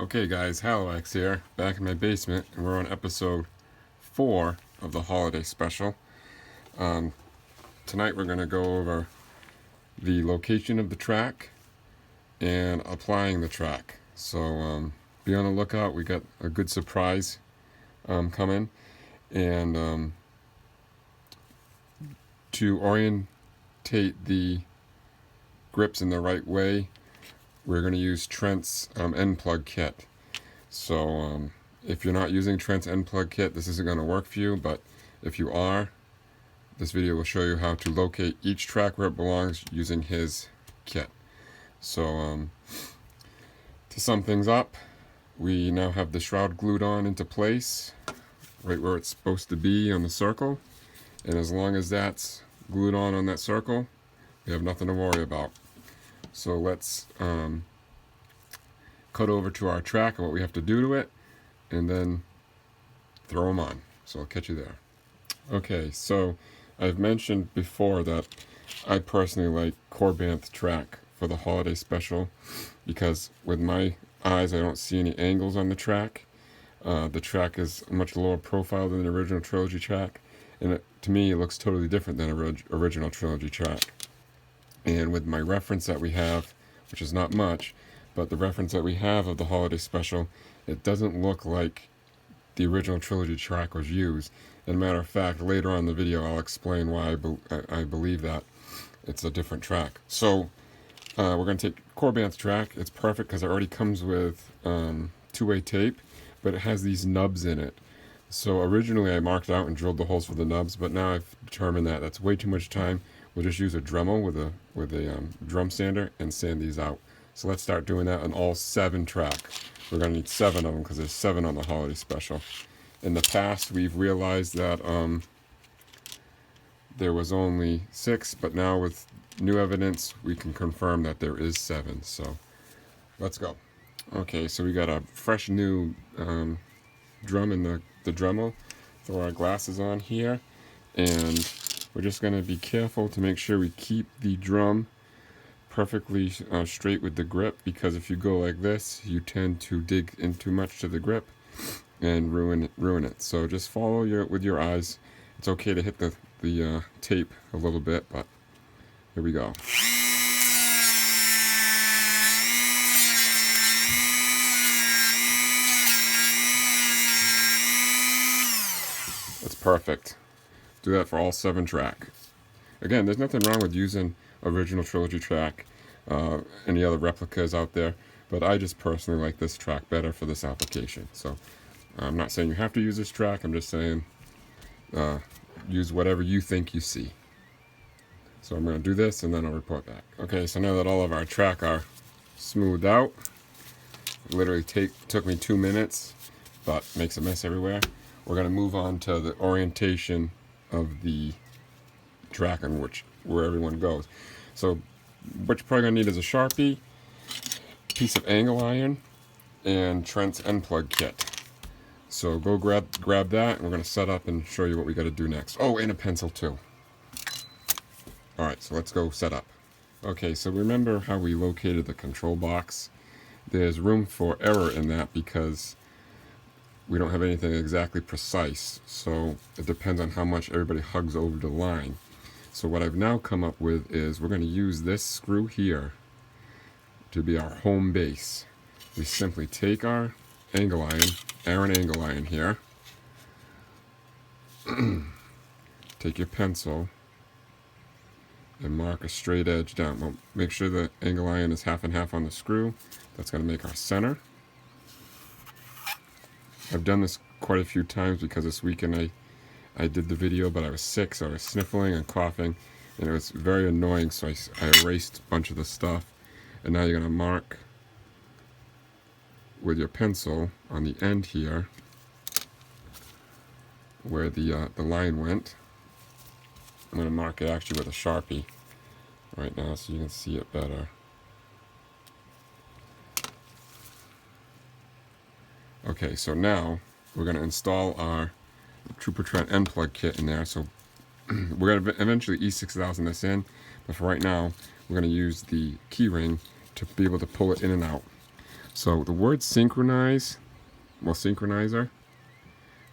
Okay guys, Halifax here, back in my basement, and we're on episode 4 of the holiday special. Tonight we're going to go over the location of the track and applying the track. So be on the lookout, we got a good surprise coming. And to orientate the grips in the right way, we're going to use Trent's end plug kit. So if you're not using Trent's end plug kit, this isn't going to work for you, but if you are, this video will show you how to locate each track where it belongs using his kit. So to sum things up, we now have the shroud glued on into place right where it's supposed to be on the circle, and as long as that's glued on that circle, we have nothing to worry about. So let's cut over to our track and what we have to do to it, and then throw them on. So I'll catch you there. Okay, so I've mentioned before that I personally like korbanth track for the holiday special because with my eyes I don't see any angles on the track. The track is a much lower profile than the original trilogy track, and to me it looks totally different than original trilogy track. And with my reference that we have, which is not much, but the reference that we have of the holiday special, it doesn't look like the original trilogy track was used. As a matter of fact, later on in the video I'll explain why I believe that it's a different track. So we're going to take korbanth track. It's perfect because it already comes with two-way tape, but it has these nubs in it. So originally I marked out and drilled the holes for the nubs, but now I've determined that that's way too much time. We'll just use a Dremel with a drum sander and sand these out. So let's start doing that on all 7 tracks. We're going to need 7 of them because there's 7 on the holiday special. In the past, we've realized that there was only 6, but now with new evidence, we can confirm that there is 7. So let's go. Okay, so we got a fresh new drum in the Dremel. Throw our glasses on here, and we're just going to be careful to make sure we keep the drum perfectly straight with the grip, because if you go like this, you tend to dig in too much to the grip and ruin it. So just follow with your eyes. It's okay to hit the tape a little bit, but here we go. That's perfect. Do that for all 7 track. Again, there's nothing wrong with using original trilogy track, any other replicas out there, but I just personally like this track better for this application. So I'm not saying you have to use this track, I'm just saying use whatever you think you see. So I'm going to do this and then I'll report back. Okay, so now that all of our track are smoothed out, it literally took me 2 minutes, but makes a mess everywhere. We're going to move on to the orientation of the track on where everyone goes. So what you're probably going to need is a Sharpie, piece of angle iron, and Trent's end plug kit. So go grab that, and we're going to set up and show you what we got to do next. Oh, and a pencil too. Alright, so let's go set up. Okay, so remember how we located the control box? There's room for error in that because we don't have anything exactly precise, so it depends on how much everybody hugs over the line. So what I've now come up with is we're going to use this screw here to be our home base. We simply take our angle iron, Allen angle iron here, take your pencil and mark a straight edge down. Well, make sure the angle iron is half and half on the screw. That's going to make our center. I've done this quite a few times because this weekend I did the video, but I was sick, so I was sniffling and coughing, and it was very annoying, so I erased a bunch of the stuff. And now you're going to mark with your pencil on the end here where the line went. I'm going to mark it actually with a Sharpie right now so you can see it better. Okay, so now we're going to install our TrooperTrent's end plug kit in there. So we're going to eventually E6000 this in, but for right now we're going to use the key ring to be able to pull it in and out. So the word synchronize, well, synchronizer,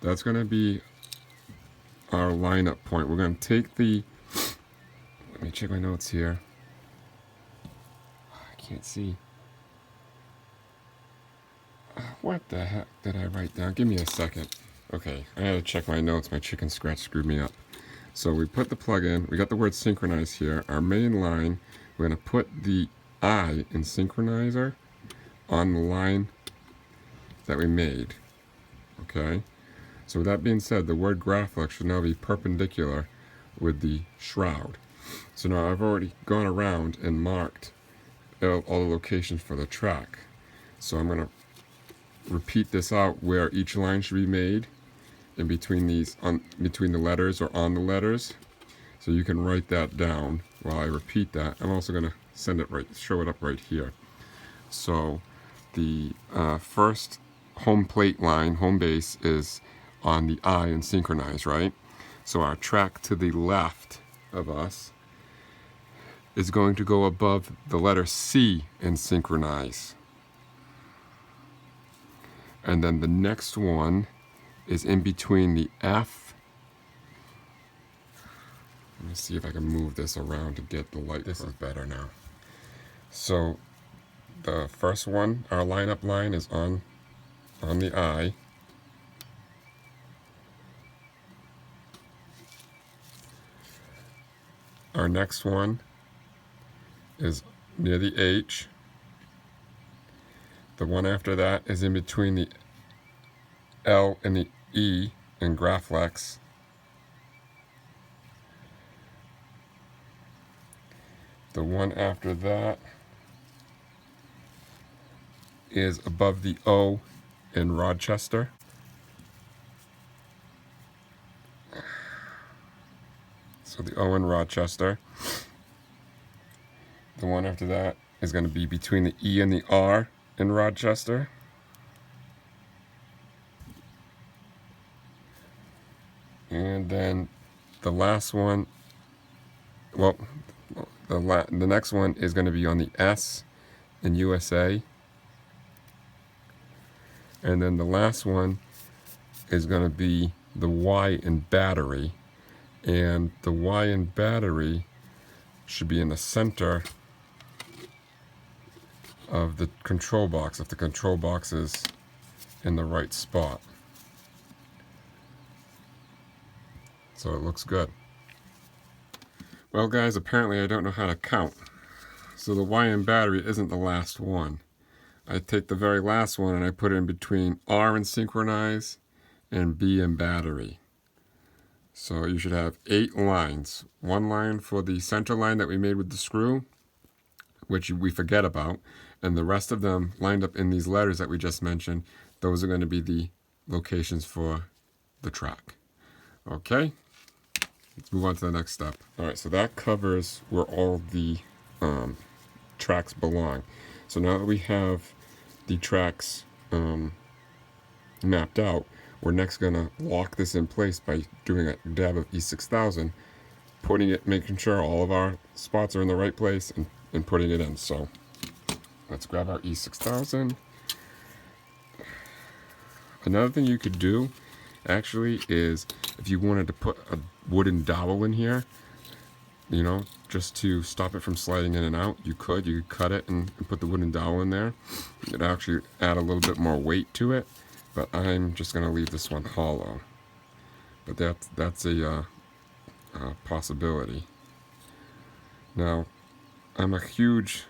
that's going to be our lineup point. We're going to take the, let me check my notes here. I can't see. What the heck did I write down? Give me a second. Okay, I had to check my notes. My chicken scratch screwed me up. So we put the plug in. We got the word synchronize here. Our main line, we're going to put the I in synchronizer on the line that we made. Okay? So with that being said, the word graphic should now be perpendicular with the shroud. So now I've already gone around and marked all the locations for the track. So I'm going to repeat this out where each line should be made in between these, between the letters or on the letters. So you can write that down while I repeat that. I'm also going to show it up right here. So the first home plate line, home base, is on the I in synchronize, right? So our track to the left of us is going to go above the letter C in synchronize. And then the next one is in between the F. Let me see if I can move this around to get the light. This is better now. So the first one, our lineup line, is on the I. Our next one is near the H. The one after that is in between the L and the E in Graflex. The one after that is above the O in Rochester. So the O in Rochester. The one after that is going to be between the E and the R in Rochester. And then the last one, well, the next one is going to be on the S in USA. And then the last one is going to be the Y in battery. And the Y in battery should be in the center of the control box, if the control box is in the right spot. So it looks good. Well guys, apparently I don't know how to count. So the Y in battery isn't the last one. I take the very last one and I put it in between R in synchronize and B in battery. So you should have 8 lines. 1 line for the center line that we made with the screw, which we forget about, and the rest of them lined up in these letters that we just mentioned. Those are going to be the locations for the track. Okay, let's move on to the next step. All right, so that covers where all the tracks belong. So now that we have the tracks mapped out, we're next going to lock this in place by doing a dab of E6000, putting it, making sure all of our spots are in the right place, and putting it in. So let's grab our E6000. Another thing you could do actually is if you wanted to put a wooden dowel in here, you know, just to stop it from sliding in and out, you could cut it and put the wooden dowel in there. It'd actually add a little bit more weight to it, but I'm just going to leave this one hollow. But that's a possibility. Now, I'm a huge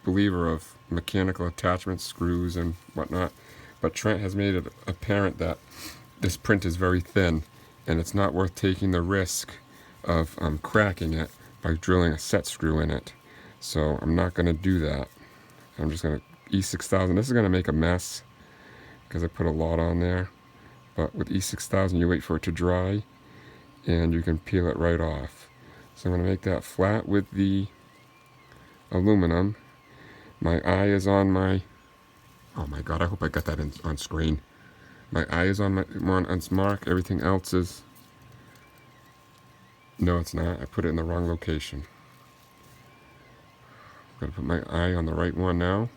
believer of mechanical attachments, screws and whatnot, but Trent has made it apparent that this print is very thin and it's not worth taking the risk of cracking it by drilling a set screw in it. So I'm not going to do that. I'm just going to E6000. This is going to make a mess because I put a lot on there, but with E6000 you wait for it to dry and you can peel it right off. So I'm going to make that flat with the aluminum. My eye is on my, oh my god, I hope I got that on screen. My eye is on its mark. Everything else is, no it's not, I put it in the wrong location. I'm going to put my eye on the right one now.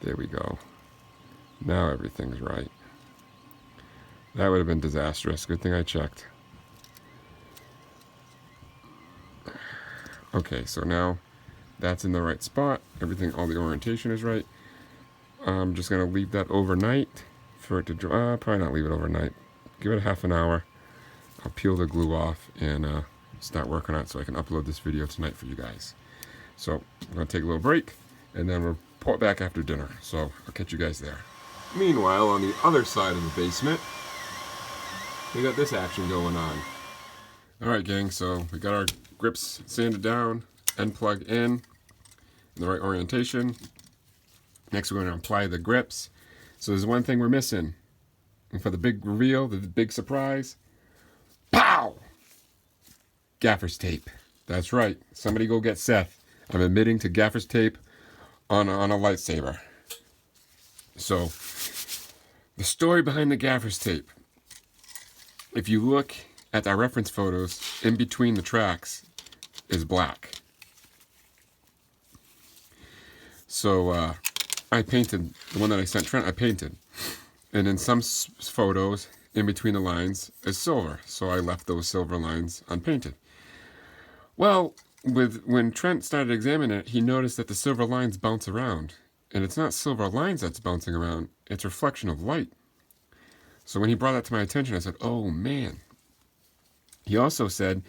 There we go. Now everything's right. That would have been disastrous. Good thing I checked. Okay, so now that's in the right spot. Everything, all the orientation is right. I'm just going to leave that overnight for it to dry. Probably not leave it overnight. Give it a half an hour. I'll peel the glue off and start working on it so I can upload this video tonight for you guys. So I'm going to take a little break and then we'll report back after dinner. So I'll catch you guys there. Meanwhile, on the other side of the basement, we got this action going on. Alright gang, so we got our grips sanded down, end plug in the right orientation. Next we're going to apply the grips. So there's one thing we're missing. And for the big reveal, the big surprise, pow! Gaffers tape. That's right. Somebody go get Seth. I'm admitting to Gaffers tape on a lightsaber. So, the story behind the Gaffers tape. If you look at our reference photos, in between the tracks is black. So, I painted, the one that I sent Trent, I painted. And in some photos, in between the lines is silver. So I left those silver lines unpainted. Well, when Trent started examining it, he noticed that the silver lines bounce around. And it's not silver lines that's bouncing around, it's reflection of light. So when he brought that to my attention, I said, oh man. He also said,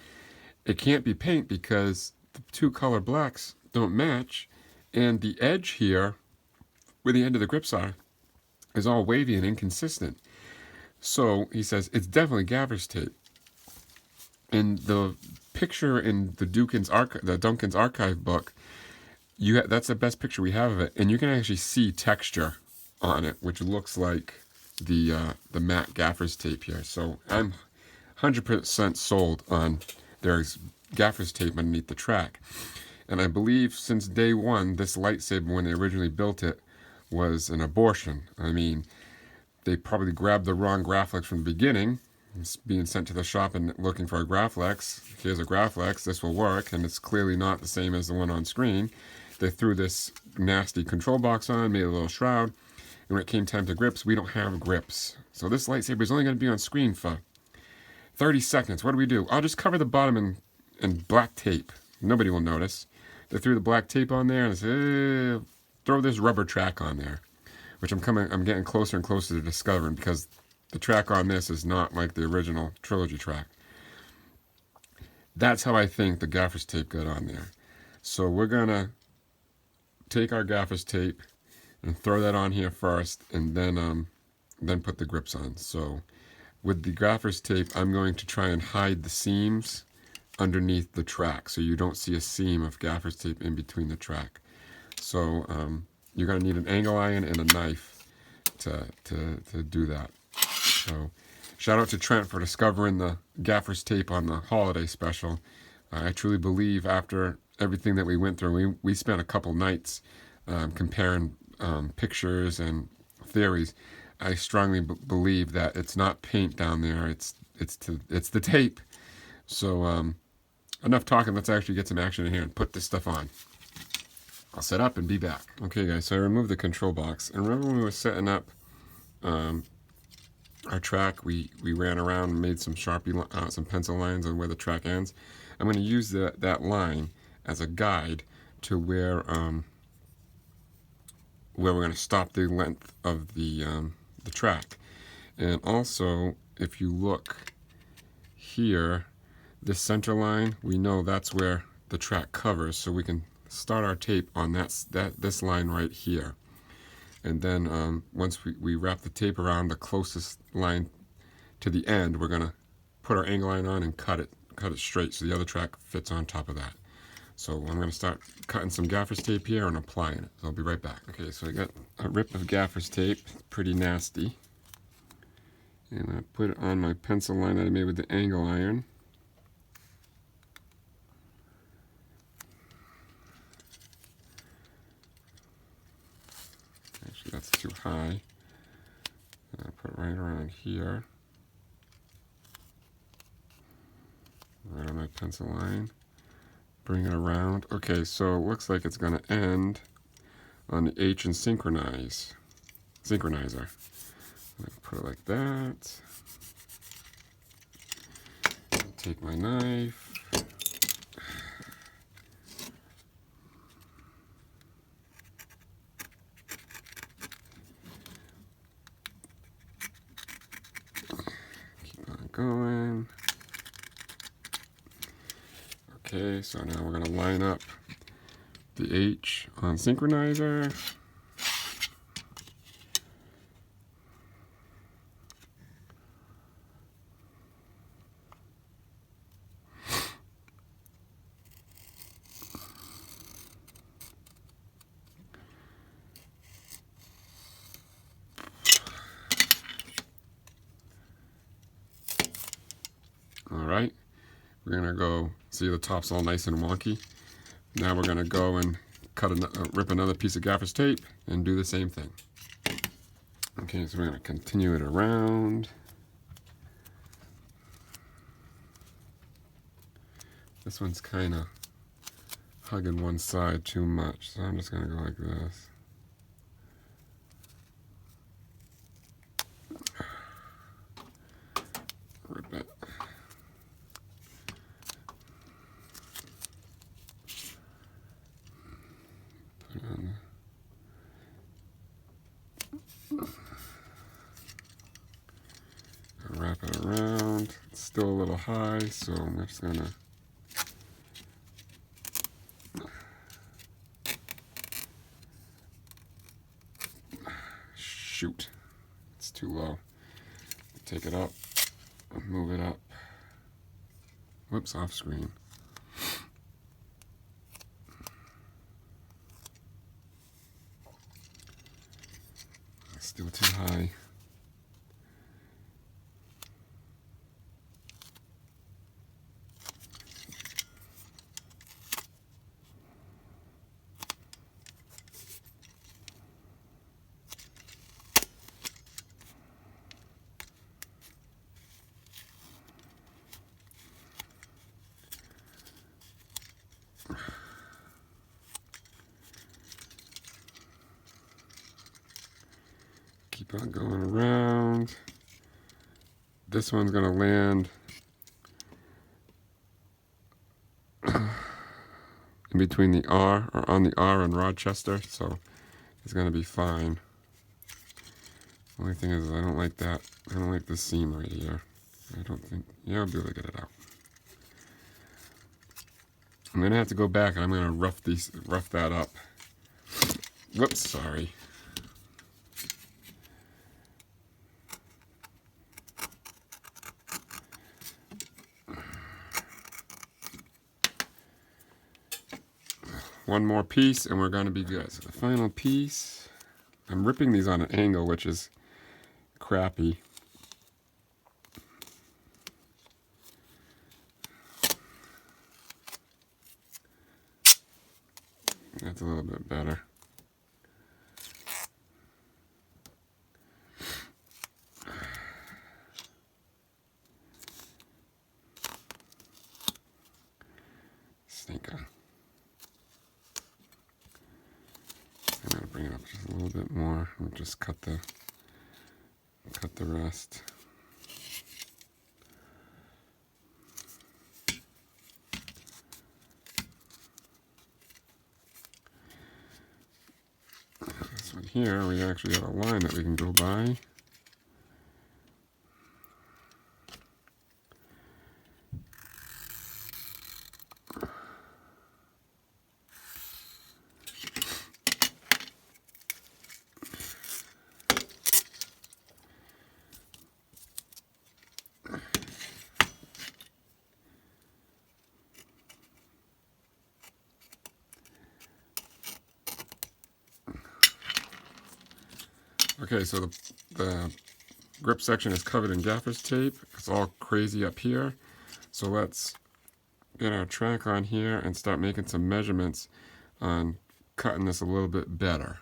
it can't be paint because the two color blacks don't match. And the edge here, where the end of the grips are, is all wavy and inconsistent. So he says, it's definitely Gaffers tape. And the picture in the Duncan's archive book, that's the best picture we have of it, and you can actually see texture on it, which looks like the matte Gaffers tape here. So I'm 100% sold on there's Gaffers tape underneath the track. And I believe since day one, this lightsaber, when they originally built it, was an abortion. I mean, they probably grabbed the wrong Graflex from the beginning. It's being sent to the shop and looking for a Graflex. Here's a Graflex, this will work, and it's clearly not the same as the one on screen. They threw this nasty control box on, made a little shroud, and when it came time to grips, we don't have grips. So this lightsaber is only going to be on screen for 30 seconds. What do? I'll just cover the bottom in black tape. Nobody will notice. They threw the black tape on there and said, throw this rubber track on there, which I'm getting closer and closer to discovering, because the track on this is not like the original trilogy track. That's how I think the Gaffers tape got on there. So we're gonna take our Gaffers tape and throw that on here first, and then put the grips on. So with the Gaffers tape, I'm going to try and hide the seams underneath the track, so you don't see a seam of Gaffers tape in between the track. So you're going to need an angle iron and a knife to do that. So shout out to Trent for discovering the Gaffers tape on the holiday special. I truly believe after everything that we went through, we spent a couple nights comparing pictures and theories. I strongly believe that it's not paint down there, it's the tape. So enough talking, let's actually get some action in here and put this stuff on. I'll set up and be back. Okay guys, so I removed the control box, and remember when we were setting up our track, we ran around and made some Sharpie, some pencil lines on where the track ends. I'm going to use that line as a guide to where we're going to stop the length of the track. And also, if you look here, this center line, we know that's where the track covers, so we can start our tape on this line right here. And then once we wrap the tape around the closest line to the end, we're gonna put our angle line on and cut it straight so the other track fits on top of that. So I'm gonna start cutting some Gaffers tape here and applying it. So I'll be right back. Okay, so I got a rip of Gaffers tape, pretty nasty. And I put it on my pencil line that I made with the angle iron. Actually, that's too high. I put it right around here. Right on my pencil line. Bring it around. Okay, so it looks like it's going to end on the H and synchronizer. Put it like that. Take my knife. Keep on going. Okay, so now we're going to line up the H on synchronizer. Alright, we're going to go, see the top's all nice and wonky. Now we're going to go and rip another piece of Gaffers tape and do the same thing. Okay, so we're going to continue it around. This one's kind of hugging one side too much, so I'm just going to go like this. Rip it. Put it on. Wrap it around. It's still a little high, so I'm just going to shoot. It's too low. Take it up, move it up. Whoops, off screen. Still too high. Keep on going around. This one's going to land in between the R, or on the R and Rochester, so it's going to be fine. Only thing is I don't like that. I don't like this seam right here. I don't think, yeah, I'll be able to get it out. I'm going to have to go back and I'm going to rough that up. Whoops, sorry. One more piece and we're going to be good. So the final piece, I'm ripping these on an angle, which is crappy. That's a little bit better. Stinker. I'm gonna bring it up just a little bit more and just cut the rest. This one here, we actually have a line that we can go by. Okay, so the grip section is covered in Gaffers tape. It's all crazy up here. So let's get our track on here and start making some measurements on cutting this a little bit better.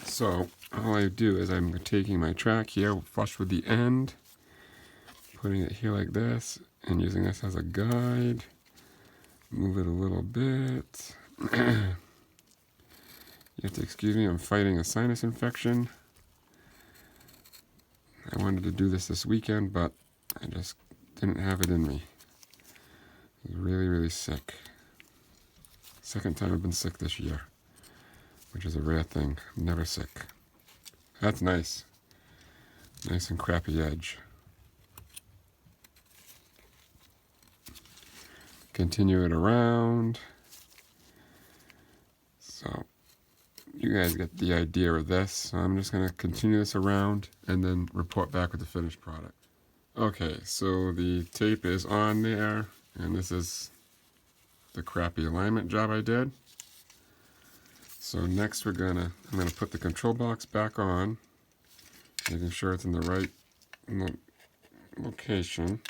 So all I do is I'm taking my track here, flush with the end, putting it here like this, and using this as a guide. Move it a little bit. You have to excuse me, I'm fighting a sinus infection. I wanted to do this weekend, but I just didn't have it in me. I was really, really sick. Second time I've been sick this year, which is a rare thing. I'm never sick. That's nice. Nice and crappy edge. Continue it around. So you guys get the idea of this. So I'm just going to continue this around and then report back with the finished product. Okay, so the tape is on there, and this is the crappy alignment job I did. So next I'm gonna put the control box back on, making sure it's in the right location.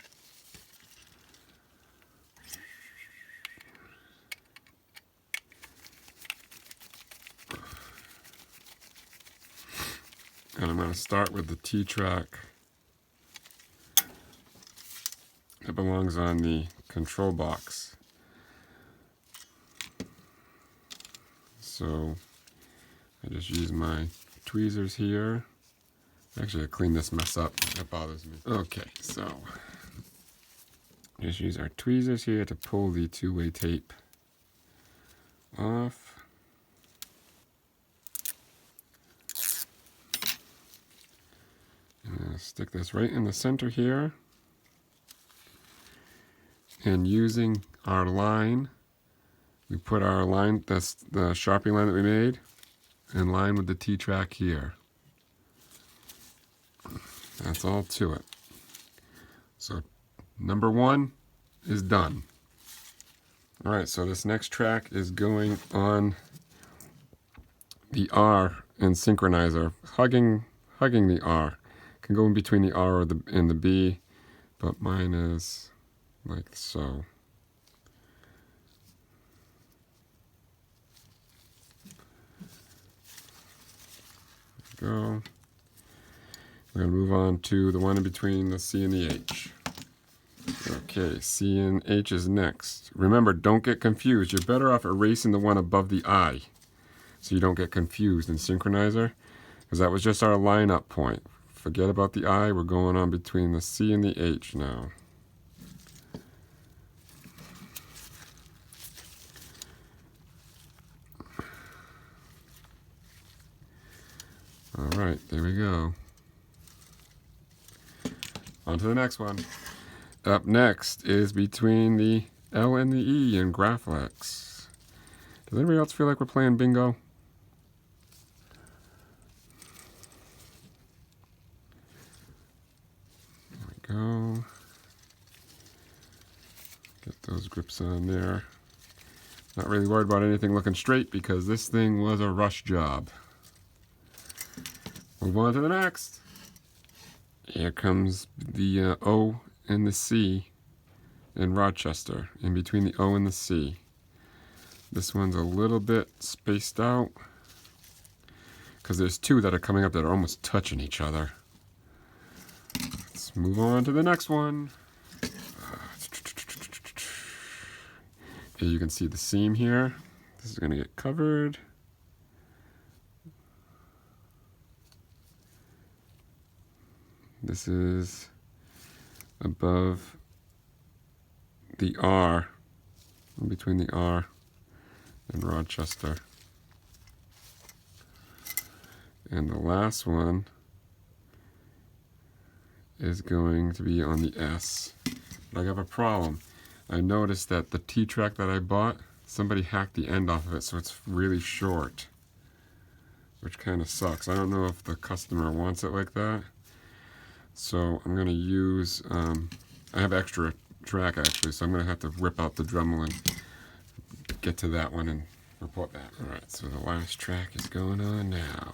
And I'm going to start with the T-track that belongs on the control box. So I just use my tweezers here. Actually, I cleaned this mess up. That bothers me. Okay, so just use our tweezers here to pull the two-way tape off. I'm going to stick this right in the center here. And using our line, we put our line, that's the Sharpie line that we made, in line with the T-track here. That's all to it. So number 1 is done. All right, so this next track is going on the R and synchronizer, hugging the R. Can go in between the R and the B, but mine is like so. There we go. We're going to move on to the one in between the C and the H. Okay, C and H is next. Remember, don't get confused. You're better off erasing the one above the I so you don't get confused in synchronizer, because that was just our line-up point. Forget about the I. We're going on between the C and the H now. All right, there we go. On to the next one. Up next is between the L and the E in Graflex. Does anybody else feel like we're playing bingo? There we go. Get those grips on there. Not really worried about anything looking straight because this thing was a rush job. Move on to the next. Here comes the O and the C in Rochester, in between the O and the C. This one's a little bit spaced out because there's two that are coming up that are almost touching each other. Let's move on to the next one. Here you can see the seam here. This is going to get covered. This is above the R, in between the R and Rochester. And the last one is going to be on the S. But I have a problem. I noticed that the T-track that I bought, somebody hacked the end off of it, so it's really short, which kind of sucks. I don't know if the customer wants it like that. So I'm going to use, I have extra track actually, so I'm going to have to rip out the Dremel and get to that one and report back. Alright, so the last track is going on now.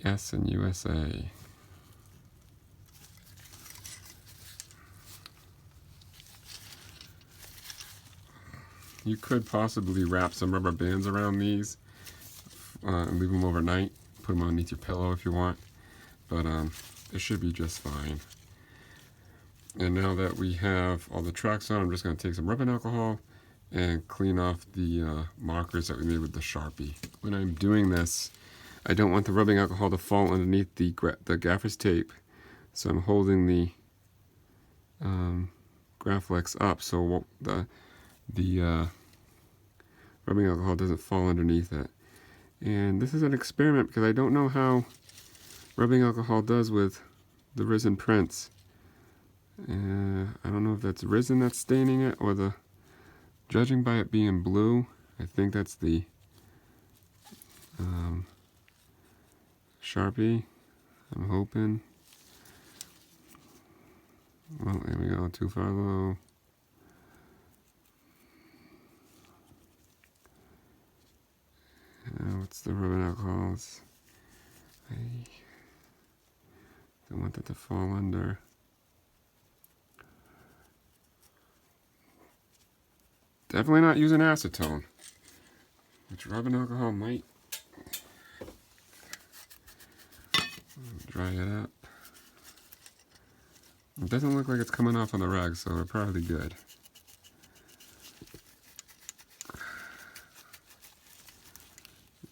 The S in USA. You could possibly wrap some rubber bands around these and leave them overnight. Put them underneath your pillow if you want. But it should be just fine. And now that we have all the tracks on, I'm just going to take some rubbing alcohol and clean off the markers that we made with the Sharpie. When I'm doing this, I don't want the rubbing alcohol to fall underneath the Gaffers tape, so I'm holding the Graflex up so the rubbing alcohol doesn't fall underneath it. And this is an experiment because I don't know how rubbing alcohol does with the resin prints. I don't know if that's resin that's staining it or judging by it being blue, I think that's the Sharpie. I'm hoping. Well, there we go, too far low. What's the rubbing alcohols? I don't want that to fall under. Definitely not using acetone, which rubbing alcohol might dry it up. It doesn't look like it's coming off on the rag, so we're probably good.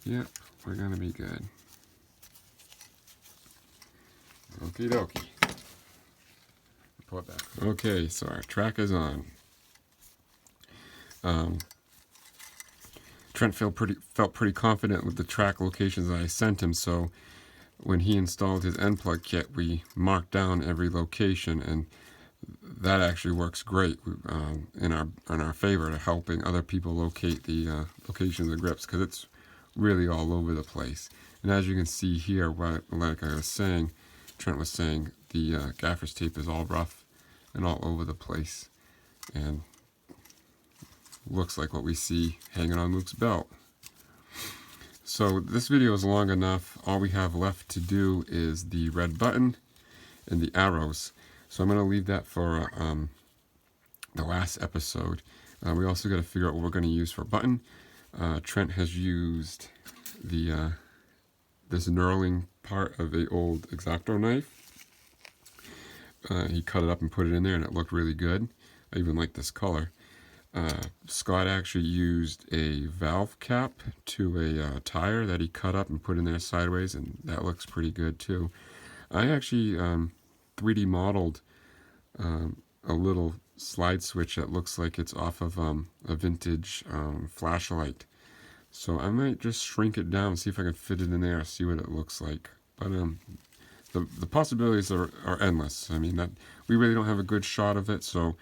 Yep, we're gonna be good. Okie dokie. Pull it back. Okay, so our track is on. Trent felt pretty confident with the track locations that I sent him, so when he installed his end plug kit, we marked down every location, and that actually works great in our favor to helping other people locate the locations of the grips, because it's really all over the place. And as you can see here, like I was saying, Trent was saying, the Gaffers tape is all rough and all over the place, and looks like what we see hanging on Luke's belt. So this video is long enough. All we have left to do is the red button and the arrows. So I'm going to leave that for the last episode. We also got to figure out what we're going to use for button. Trent has used this knurling part of an old X-Acto knife. He cut it up and put it in there, and it looked really good. I even like this color. Scott actually used a valve cap to a tire that he cut up and put in there sideways, and that looks pretty good too. I actually 3D modeled a little slide switch that looks like it's off of a vintage flashlight. So I might just shrink it down, see if I can fit it in there, see what it looks like. But the possibilities are endless. I mean, we really don't have a good shot of it, so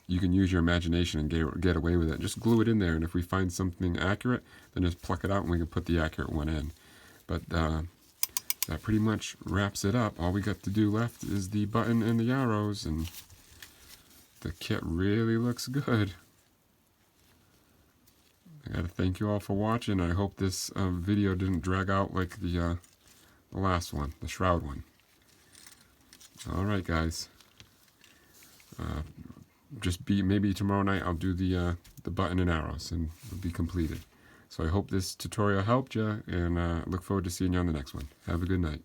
you can use your imagination and get away with it. Just glue it in there, and if we find something accurate, then just pluck it out and we can put the accurate one in. But that pretty much wraps it up. All we got to do left is the button and the arrows, and the kit really looks good. I gotta thank you all for watching. I hope this video didn't drag out like the last one, the shroud one. Alright guys. Maybe tomorrow night I'll do the button and arrows, and it'll be completed. So I hope this tutorial helped you, and look forward to seeing you on the next one. Have a good night.